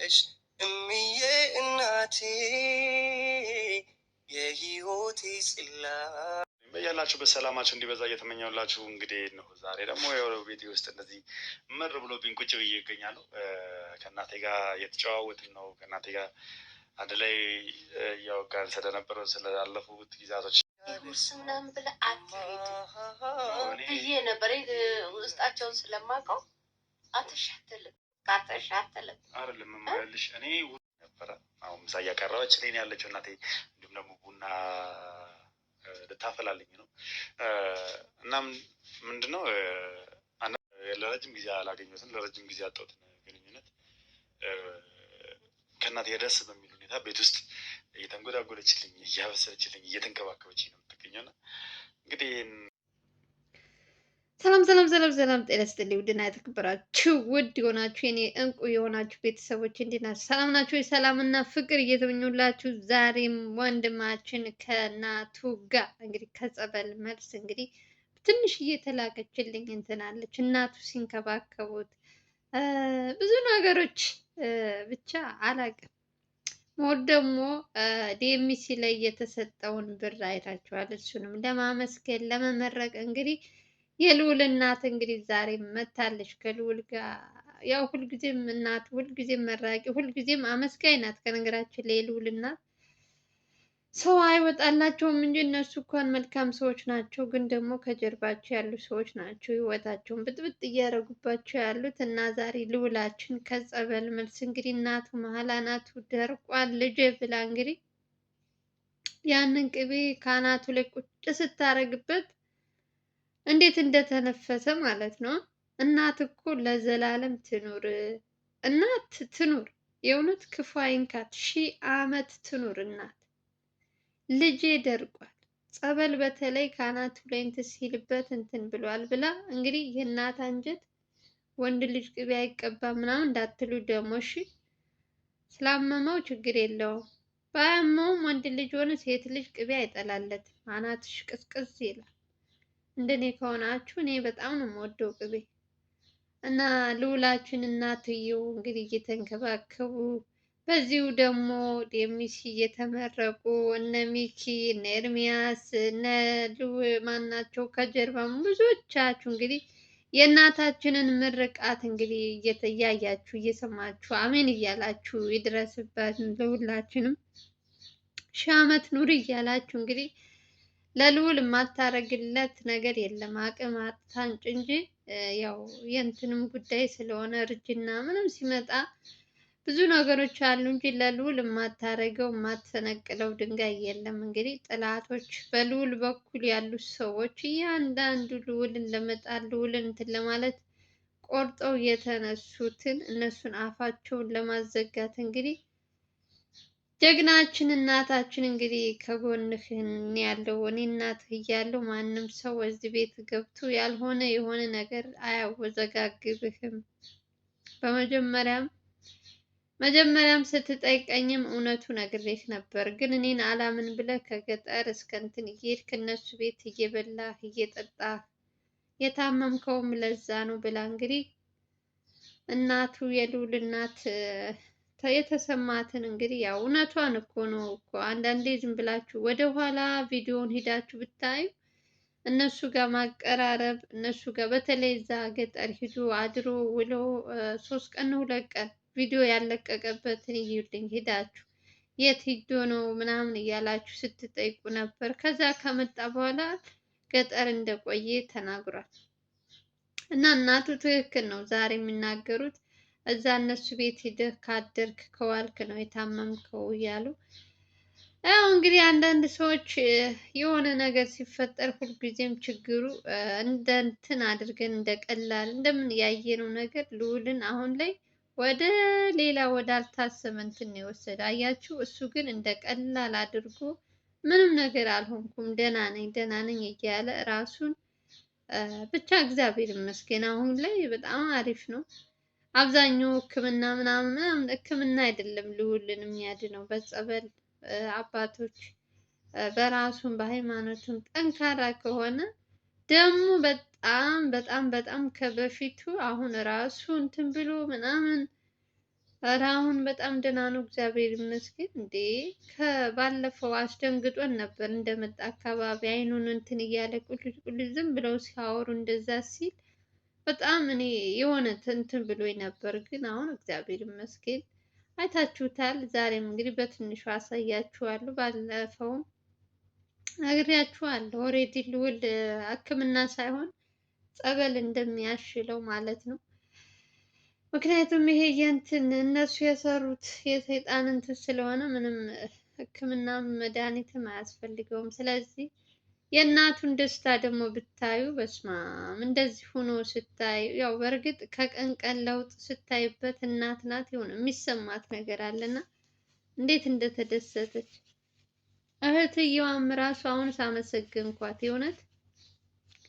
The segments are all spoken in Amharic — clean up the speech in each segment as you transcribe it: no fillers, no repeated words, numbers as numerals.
ነሽ እምዬ እናቴ የህይወቴ ጽላ በያላችሁ በሰላማችሁ እንዲበዛ እየተመኘሁላችሁ እንግዲህ ነው። ዛሬ ደግሞ ቤቴ ውስጥ እንደዚህ ምር ብሎብኝ ቁጭ ብዬ ይገኛለሁ። ከእናቴ ጋር እየተጨዋወትን ነው። ከእናቴ ጋር አንድ ላይ እያወጋን ስለነበረው ስላለፉት ጊዜያቶች ጉርስ ምናምን ብለህ አትሄድ ብዬ ነበር። ውስጣቸውን ስለማውቀው አትሻትልም አይደለም የማያልሽ እኔ ነበረ። አሁን ምሳ እያቀረበችልኝ ያለችው እናቴ፣ እንዲሁም ደግሞ ቡና ልታፈላልኝ ነው። እናም ምንድነው ለረጅም ጊዜ አላገኘሁትም፣ ለረጅም ጊዜ ያጣሁትን ግንኙነት ከእናቴ ደስ በሚል ሁኔታ ቤት ውስጥ እየተንጎዳጎደችልኝ፣ እያበሰለችልኝ፣ እየተንከባከበችኝ ነው የምትገኘው። እና እንግዲህ ሰላም ጤና ይስጥልኝ። ውድና የተከበራችሁ ውድ የሆናችሁ የኔ እንቁ የሆናችሁ ቤተሰቦች እንዴት ናችሁ? ሰላም ናችሁ? ሰላምና ፍቅር እየተመኙላችሁ ዛሬም ወንድማችን ከእናቱ ጋር እንግዲህ ከጸበል መልስ እንግዲህ ትንሽ እየተላከችልኝ እንትናለች። እናቱ ሲንከባከቡት ብዙ ነገሮች ብቻ አላቅም። ሞት ደግሞ ዲኤምሲ ላይ የተሰጠውን ብር አይታችኋል። እሱንም ለማመስገን ለመመረቅ እንግዲህ የልዑል እናት እንግዲህ ዛሬ መታለች ከልዑል ጋር። ያው ሁልጊዜም እናት ሁልጊዜም መራቂ ሁልጊዜም አመስጋኝ ናት። ከነገራችን ላይ የልዑል እናት ሰው አይወጣላቸውም እንጂ እነሱ እንኳን መልካም ሰዎች ናቸው። ግን ደግሞ ከጀርባቸው ያሉ ሰዎች ናቸው ህይወታቸውን ብጥብጥ እያደረጉባቸው ያሉት። እና ዛሬ ልዑላችን ከጸበል መልስ እንግዲህ እናቱ መሀል አናቱ ደርቋል ልጄ ብላ እንግዲህ ያንን ቅቤ ከአናቱ ላይ ቁጭ ስታረግበት እንዴት እንደተነፈሰ ማለት ነው። እናት እኮ ለዘላለም ትኑር፣ እናት ትኑር፣ የእውነት ክፉ አይንካት፣ 1000 ዓመት ትኑር እናት። ልጄ ደርቋል፣ ጸበል በተለይ ከአናቱ ላይ እንትን ሲልበት እንትን ብሏል ብላ እንግዲህ የእናት አንጀት። ወንድ ልጅ ቅቤ አይቀባም ምናምን እንዳትሉ ደግሞ እሺ። ስላመመው ችግር የለውም፣ ባያመውም ወንድ ልጅ ሆነ ሴት ልጅ ቅቤ አይጠላለትም። አናትሽ ቅዝቅዝ ይላል። እንደኔ ከሆናችሁ እኔ በጣም ነው የምወደው ቅቤ። እና ልዑላችን እናትየው እንግዲህ እየተንከባከቡ በዚሁ ደግሞ ዲኤምሲ እየተመረቁ እነ ሚኪ እነ ኤርሚያስ እነ ማናቸው ከጀርባም ብዙዎቻችሁ እንግዲህ የእናታችንን ምርቃት እንግዲህ እያያችሁ እየሰማችሁ አሜን እያላችሁ ይድረስበት ለሁላችንም 1000 ዓመት ኑሪ እያላችሁ እንግዲህ ለልዑል የማታረግለት ነገር የለም። አቅም አታንጭ እንጂ ያው የእንትንም ጉዳይ ስለሆነ እርጅና ምንም ሲመጣ ብዙ ነገሮች አሉ እንጂ ለልዑል የማታረገው የማትፈነቅለው ድንጋይ የለም። እንግዲህ ጠላቶች በልዑል በኩል ያሉት ሰዎች እያንዳንዱ ልዑልን ለመጣል ልዑልን እንትን ለማለት ቆርጠው የተነሱትን እነሱን አፋቸውን ለማዘጋት እንግዲህ ጀግናችን እናታችን እንግዲህ ከጎንህ ያለው እኔ እናትህ እያለሁ ማንም ሰው እዚህ ቤት ገብቶ ያልሆነ የሆነ ነገር አያወዘጋግብህም። መጀመሪያም ስትጠይቀኝም እውነቱ ነግሬህ ነበር፣ ግን እኔን አላምን ብለህ ከገጠር እስከ እንትን እየሄድክ እነሱ ቤት እየበላህ እየጠጣህ የታመምከውም ለዛ ነው ብላ እንግዲህ እናቱ የልዑል እናት የተሰማትን እንግዲህ ያው እውነቷን እኮ ነው እኮ። አንዳንዴ ዝም ብላችሁ ወደ ኋላ ቪዲዮውን ሂዳችሁ ብታዩ እነሱ ጋር ማቀራረብ እነሱ ጋር በተለይ እዛ ገጠር ሂዶ አድሮ ውሎ 3 ቀን 2 ቀን ቪዲዮ ያለቀቀበትን እዩልኝ ሂዳችሁ የት ሂዶ ነው ምናምን እያላችሁ ስትጠይቁ ነበር። ከዛ ከመጣ በኋላ ገጠር እንደቆየ ተናግሯል። እና እናቱ ትክክል ነው ዛሬ የሚናገሩት። እዛ እነሱ ቤት ሂደህ ካደርክ ከዋልክ ነው የታመምከው እያሉ ያው እንግዲህ አንዳንድ ሰዎች የሆነ ነገር ሲፈጠር ሁልጊዜም ችግሩ እንደ እንትን አድርገን እንደ ቀላል እንደምን ያየነው ነገር ልዑልን አሁን ላይ ወደ ሌላ ወደ አልታሰበ እንትን ነው የወሰደ። አያችሁ፣ እሱ ግን እንደ ቀላል አድርጎ ምንም ነገር አልሆንኩም ደህና ነኝ እያለ ራሱን ብቻ እግዚአብሔር ይመስገን አሁን ላይ በጣም አሪፍ ነው። አብዛኛው ሕክምና ምናምን ሕክምና አይደለም ልዑልን የሚያድነው በጸበል አባቶች በራሱም በሃይማኖቱም ጠንካራ ከሆነ ደግሞ በጣም ከበፊቱ አሁን ራሱ እንትን ብሎ ምናምን ኧረ አሁን በጣም ደህና ነው፣ እግዚአብሔር ይመስገን። እንዴ ከባለፈው አስደንግጦን ነበር እንደመጣ አካባቢ አይኑን እንትን እያለ ቁልጭ ቁልጭ ዝም ብለው ሲያወሩ እንደዛ ሲል በጣም እኔ የሆነ እንትን ብሎኝ ነበር። ግን አሁን እግዚአብሔር ይመስገን አይታችሁታል። ዛሬም እንግዲህ በትንሹ አሳያችኋለሁ። ባለፈውም ነግሬያችኋለሁ። ኦልሬዲ ልውል ሕክምና ሳይሆን ጸበል እንደሚያሽለው ማለት ነው። ምክንያቱም ይሄ የእንትን እነሱ የሰሩት የሰይጣን እንትን ስለሆነ ምንም ሕክምናም መድኃኒትም አያስፈልገውም። ስለዚህ የእናቱን ደስታ ደግሞ ብታዩ በስማም እንደዚህ ሆኖ ስታይ፣ ያው በእርግጥ ከቀን ቀን ለውጥ ስታይበት እናት ናት የሆነ የሚሰማት ነገር አለና እንዴት እንደተደሰተች እህትየዋም ራሱ አሁን ሳመሰግንኳት የእውነት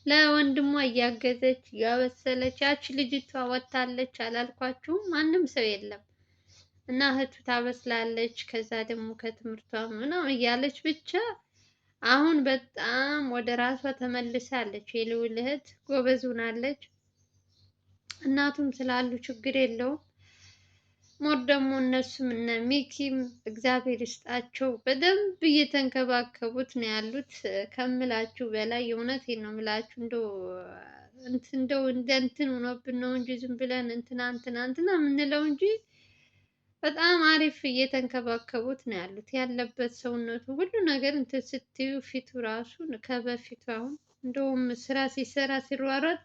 ለወንድሟ እያገዘች እያበሰለች ያች ልጅቷ ወታለች አላልኳችሁም? ማንም ሰው የለም እና እህቱ ታበስላለች። ከዛ ደግሞ ከትምህርቷ ምናምን እያለች ብቻ አሁን በጣም ወደ ራሷ ተመልሳለች። የልዑል እህት ጎበዝ ሆናለች። እናቱም ስላሉ ችግር የለውም። ሞት ደግሞ እነሱም እነ ሚኪም እግዚአብሔር ይስጣቸው በደንብ እየተንከባከቡት ነው ያሉት ከምላችሁ በላይ። የእውነቴን ነው የምላችሁ። እንደው እንደ እንትን ሆኖብን ነው እንጂ ዝም ብለን እንትና የምንለው እንጂ በጣም አሪፍ እየተንከባከቡት ነው ያሉት። ያለበት ሰውነቱ ሁሉ ነገር እንትን ስትዩ ፊቱ ራሱ ከበፊቱ አሁን እንደውም ስራ ሲሰራ ሲሯሯጥ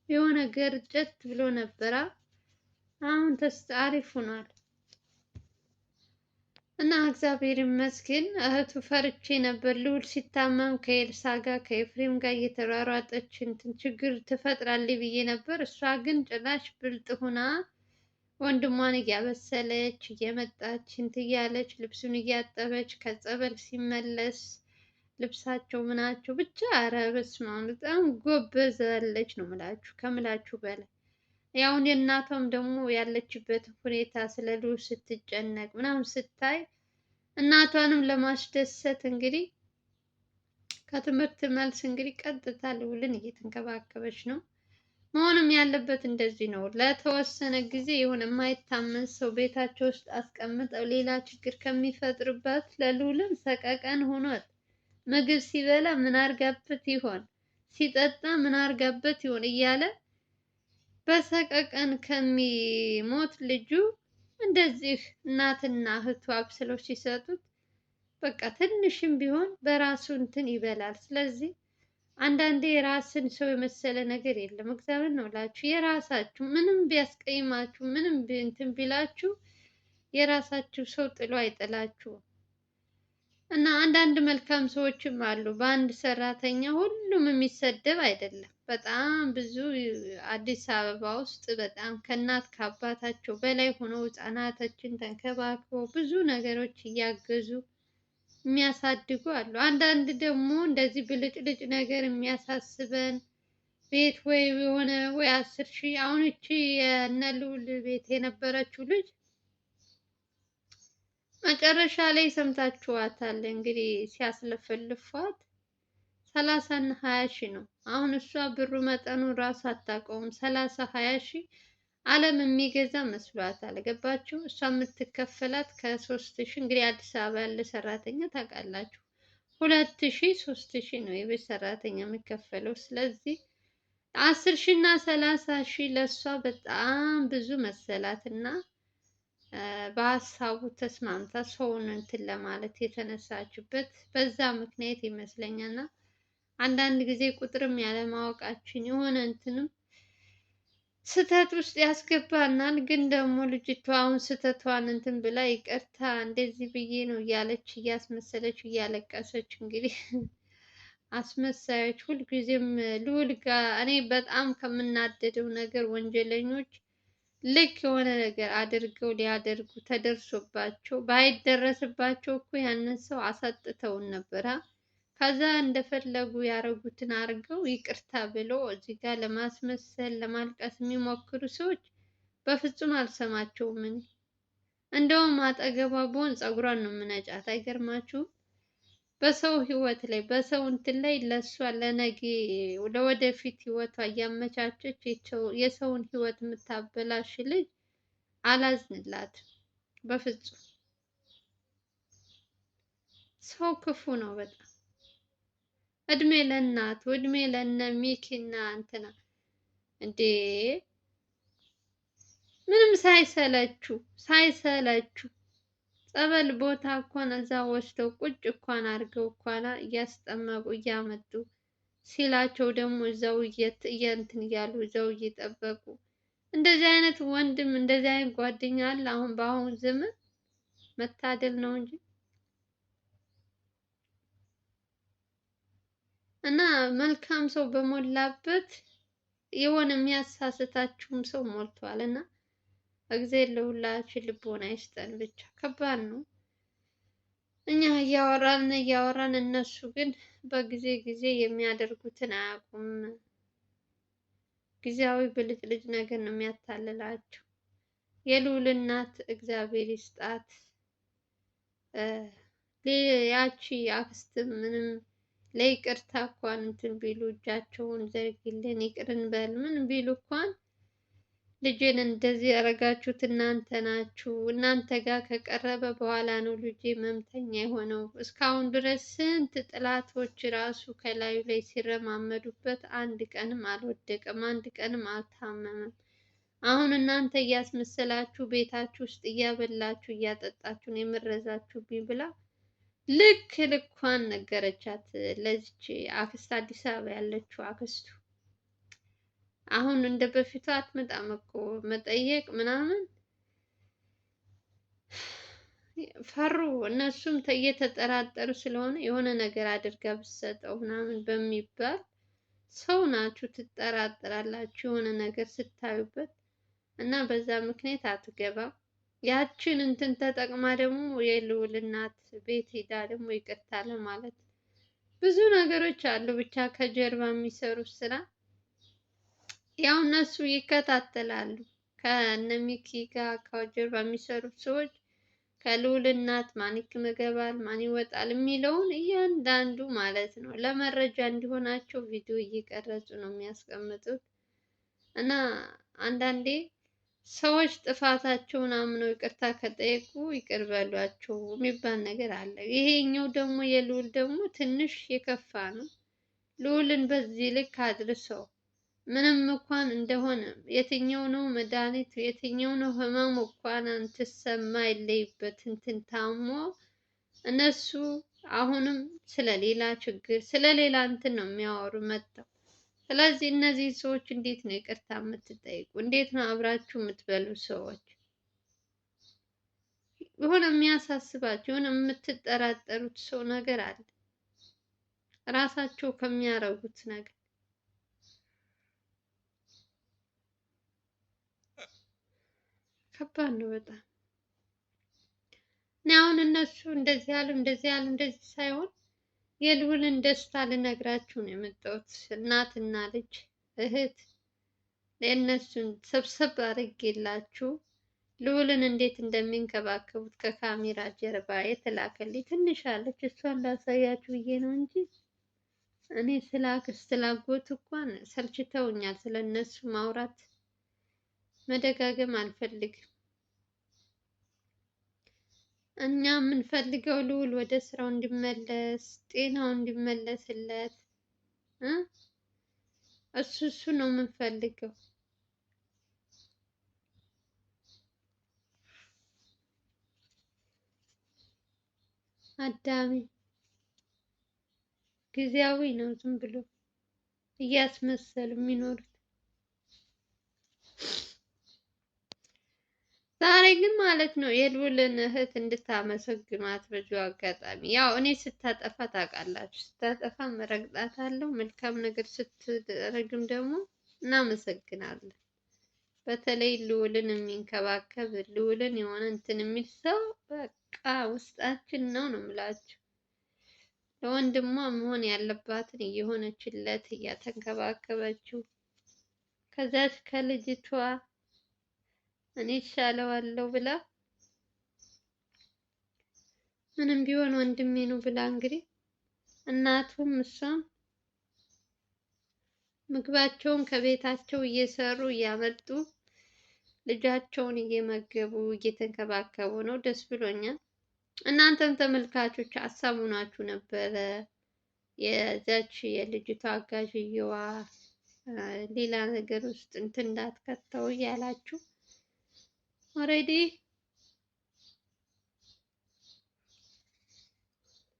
የሆነ ገርጨት ብሎ ነበራ። አሁን አሪፍ ሆኗል እና እግዚአብሔር ይመስገን። እህቱ ፈርቼ ነበር ልዑል ሲታመም ከኤልሳ ጋር ከኤፍሬም ጋር እየተሯሯጠች እንትን ችግር ትፈጥራለች ብዬ ነበር። እሷ ግን ጭራሽ ብልጥ ሆና ወንድሟን እያበሰለች እየመጣች እንትን እያለች ልብሱን እያጠበች ከጸበል ሲመለስ ልብሳቸው ምናቸው ብቻ ኧረ በስመ አብ በጣም ጎበዛለች ነው ምላችሁ ከምላችሁ በላይ። ያው የእናቷም ደግሞ ያለችበት ሁኔታ ስለ ልዑል ስትጨነቅ ምናምን ስታይ እናቷንም ለማስደሰት እንግዲህ ከትምህርት መልስ እንግዲህ ቀጥታ ልዑልን እየተንከባከበች ነው። መሆንም ያለበት እንደዚህ ነው። ለተወሰነ ጊዜ የሆነ የማይታመን ሰው ቤታቸው ውስጥ አስቀምጠው ሌላ ችግር ከሚፈጥርበት ለልዑልም ሰቀቀን ሆኗል። ምግብ ሲበላ ምን አርጋበት ይሆን፣ ሲጠጣ ምን አርጋበት ይሆን እያለ በሰቀቀን ከሚሞት ልጁ እንደዚህ እናትና እህቱ አብስለው ሲሰጡት በቃ ትንሽም ቢሆን በራሱ እንትን ይበላል። ስለዚህ አንዳንዴ የራስን ሰው የመሰለ ነገር የለም። እግዚአብሔር ነው እላችሁ። የራሳችሁ ምንም ቢያስቀይማችሁ ምንም እንትን ቢላችሁ የራሳችሁ ሰው ጥሎ አይጥላችሁም። እና አንዳንድ መልካም ሰዎችም አሉ። በአንድ ሰራተኛ ሁሉም የሚሰደብ አይደለም። በጣም ብዙ አዲስ አበባ ውስጥ በጣም ከእናት ከአባታቸው በላይ ሆነው ህጻናቶችን ተንከባክበው ብዙ ነገሮች እያገዙ የሚያሳድጉ አሉ። አንዳንድ ደግሞ እንደዚህ ብልጭልጭ ነገር የሚያሳስበን ቤት ወይ የሆነ ወይ 10,000 አሁን እቺ የእነ ልዑል ቤት የነበረችው ልጅ መጨረሻ ላይ ሰምታችኋታል እንግዲህ ሲያስለፈልፏት 30 እና 20,000 ነው። አሁን እሷ ብሩ መጠኑን ራሱ አታውቀውም። 30 20,000 ዓለም የሚገዛ መስሏታል። ገባችሁ? እሷ የምትከፈላት ከ3,000 እንግዲህ አዲስ አበባ ያለ ሰራተኛ ታውቃላችሁ 2,000 3,000 ነው የቤት ሰራተኛ የሚከፈለው። ስለዚህ 10,000 እና 30,000 ለእሷ በጣም ብዙ መሰላት እና በሀሳቡ ተስማምታ ሰውን እንትን ለማለት የተነሳችበት በዛ ምክንያት ይመስለኛል። እና አንዳንድ ጊዜ ቁጥርም ያለማወቃችን የሆነ እንትንም ስህተት ውስጥ ያስገባናል። ግን ደግሞ ልጅቷ አሁን ስህተቷን እንትን ብላ ይቅርታ እንደዚህ ብዬ ነው እያለች እያስመሰለች እያለቀሰች እንግዲህ አስመሳዮች ሁልጊዜም ልዑል ጋር እኔ በጣም ከምናደደው ነገር ወንጀለኞች ልክ የሆነ ነገር አድርገው ሊያደርጉ ተደርሶባቸው ባይደረስባቸው እኮ ያንን ሰው አሳጥተውን ነበር። ከዛ እንደፈለጉ ያደረጉትን አድርገው ይቅርታ ብሎ እዚህ ጋር ለማስመሰል ለማልቀስ የሚሞክሩ ሰዎች በፍጹም አልሰማቸውም። እኔ እንደውም አጠገቧ ብሆን ፀጉሯን ነው የምነጫት። አይገርማችሁም? በሰው ህይወት ላይ በሰው እንትን ላይ ለእሷ ለነገ ለወደፊት ህይወቷ እያመቻቸች የሰውን ህይወት የምታበላሽ ልጅ አላዝንላትም በፍጹም። ሰው ክፉ ነው በጣም። እድሜ ለእናቱ እድሜ ለነ ሚኪና እንትና እንዴ! ምንም ሳይሰለቹ ጸበል ቦታ እንኳን እዛ ወስደው ቁጭ እንኳን አድርገው እንኳን እያስጠመቁ እያመጡ ሲላቸው ደግሞ እዛው እንትን እያሉ እዛው እየጠበቁ። እንደዚህ አይነት ወንድም እንደዚህ አይነት ጓደኛ አለ አሁን በአሁኑ ዘመን? መታደል ነው እንጂ። እና መልካም ሰው በሞላበት የሆነ የሚያሳስታችሁም ሰው ሞልቷል። እና እግዚአብሔር ለሁላችን ልቦና ይስጠን። ብቻ ከባድ ነው። እኛ እያወራን እነሱ ግን በጊዜ ጊዜ የሚያደርጉትን አያውቁም። ጊዜያዊ ብልጭልጭ ነገር ነው የሚያታልላቸው። የልዑል እናት እግዚአብሔር ይስጣት። ያቺ አክስት ምንም ለይቅርታ እንኳን እንትን ቢሉ እጃቸውን ዘርግልን ይቅር እንበል ምን ቢሉ እንኳን ልጄን እንደዚህ ያደረጋችሁት እናንተ ናችሁ። እናንተ ጋር ከቀረበ በኋላ ነው ልጄ መምተኛ የሆነው። እስካሁን ድረስ ስንት ጥላቶች ራሱ ከላዩ ላይ ሲረማመዱበት አንድ ቀንም አልወደቀም፣ አንድ ቀንም አልታመመም። አሁን እናንተ እያስመሰላችሁ ቤታችሁ ውስጥ እያበላችሁ እያጠጣችሁ ነው የመረዛችሁብኝ ብላ ልክ ልኳን ነገረቻት። ለዚች አክስት አዲስ አበባ ያለችው አክስቱ አሁን እንደ በፊቱ አትመጣም እኮ መጠየቅ ምናምን ፈሩ። እነሱም እየተጠራጠሩ ስለሆነ የሆነ ነገር አድርጋ ብትሰጠው ምናምን በሚባል ሰው ናችሁ ትጠራጠራላችሁ የሆነ ነገር ስታዩበት እና በዛ ምክንያት አትገባም። ያችን እንትን ተጠቅማ ደግሞ የልዑል እናት ቤት ሄዳ ደግሞ ይቅርታ ለማለት ብዙ ነገሮች አሉ። ብቻ ከጀርባ የሚሰሩት ስራ ያው እነሱ ይከታተላሉ። ከእነ ሚኪ ጋር ከጀርባ የሚሰሩት ሰዎች ከልዑል እናት ማን ይገባል ማን ይወጣል የሚለውን እያንዳንዱ ማለት ነው ለመረጃ እንዲሆናቸው ቪዲዮ እየቀረጹ ነው የሚያስቀምጡት። እና አንዳንዴ ሰዎች ጥፋታቸውን አምነው ይቅርታ ከጠየቁ ይቅር በሏቸው የሚባል ነገር አለ። ይሄኛው ደግሞ የልዑል ደግሞ ትንሽ የከፋ ነው። ልዑልን በዚህ ልክ አድርሰው ምንም እንኳን እንደሆነ የትኛው ነው መድኃኒቱ የትኛው ነው ህመሙ እንኳን ትሰማ የለይበት እንትን ታሞ እነሱ አሁንም ስለሌላ ችግር ስለሌላ እንትን ነው የሚያወሩ መጥተው። ስለዚህ እነዚህ ሰዎች እንዴት ነው ይቅርታ የምትጠይቁ? እንዴት ነው አብራችሁ የምትበሉ ሰዎች? የሆነ የሚያሳስባቸው የሆነ የምትጠራጠሩት ሰው ነገር አለ ራሳቸው ከሚያረጉት ነገር። ከባድ ነው በጣም። እኔ አሁን እነሱ እንደዚህ ያሉ እንደዚህ ያሉ እንደዚህ ሳይሆን የልዑልን ደስታ ልነግራችሁ ነው የመጣሁት። እናትና ልጅ እህት ለእነሱን ሰብሰብ አድርጌላችሁ ልዑልን እንዴት እንደሚንከባከቡት ከካሜራ ጀርባ የተላከልኝ ትንሽ አለች። እሷን ላሳያችሁ ብዬ ነው እንጂ እኔ ስለ አክስት ላጎት እንኳን ሰልችተውኛል። ስለ እነሱ ማውራት መደጋገም አልፈልግም። እኛ የምንፈልገው ልዑል ወደ ስራው እንዲመለስ ጤናው እንዲመለስለት እሱ ነው የምንፈልገው። አዳሚ ጊዜያዊ ነው ዝም ብሎ እያስመሰሉ የሚኖሩት። ዛሬ ግን ማለት ነው የልዑልን እህት እንድታመሰግኗት በዚሁ አጋጣሚ። ያው እኔ ስታጠፋ ታውቃላችሁ፣ ስታጠፋ መረግጣታለሁ፣ መልካም ነገር ስትደረግም ደግሞ እናመሰግናለን። በተለይ ልዑልን የሚንከባከብ ልዑልን የሆነ እንትን የሚል ሰው በቃ ውስጣችን ነው ነው የምላችሁ። ለወንድሟ መሆን ያለባትን እየሆነችለት እያተንከባከበችው ከዛች ከልጅቷ እኔ እሻለዋለሁ ብላ ምንም ቢሆን ወንድሜ ነው ብላ እንግዲህ እናቱም እሷም ምግባቸውን ከቤታቸው እየሰሩ እያመጡ ልጃቸውን እየመገቡ እየተንከባከቡ ነው። ደስ ብሎኛል። እናንተም ተመልካቾች ሀሳቡ ናችሁ ነበረ የዛች የልጅቷ አጋዥየዋ ሌላ ነገር ውስጥ እንትን እንዳትከተው እያላችሁ ኦልሬዲ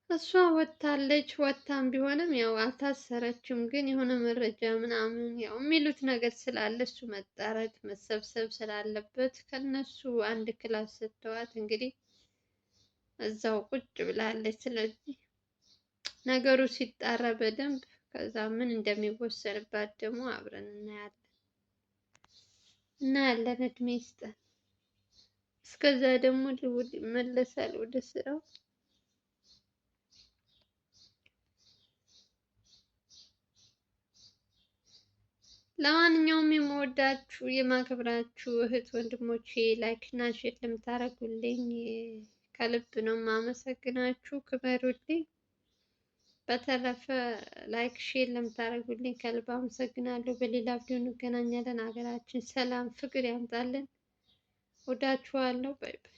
እሷ ወጥታለች። ወጥታም ቢሆንም ያው አልታሰረችም፣ ግን የሆነ መረጃ ምናምን ያው የሚሉት ነገር ስላለ እሱ መጣራት መሰብሰብ ስላለበት ከነሱ አንድ ክላስ ሰጥተዋት እንግዲህ እዛው ቁጭ ብላለች። ስለዚህ ነገሩ ሲጣራ በደንብ ከዛ ምን እንደሚወሰንባት ደግሞ አብረን እናያለን። እድሜ ይስጠን። እስከዛ ደግሞ ልውል ይመለሳል ወደ ስራው። ለማንኛውም የምወዳችሁ የማከብራችሁ እህት ወንድሞቼ ላይክ እና ሼር ለምታደርጉልኝ ከልብ ነው የማመሰግናችሁ። ክበሩልኝ። በተረፈ ላይክ ሼር ለምታደርጉልኝ ከልብ አመሰግናለሁ። በሌላ ቪዲዮ እንገናኛለን። ሀገራችን ሰላም ፍቅር ያምጣልን። ወዳችኋለሁ። ባይ ባይ።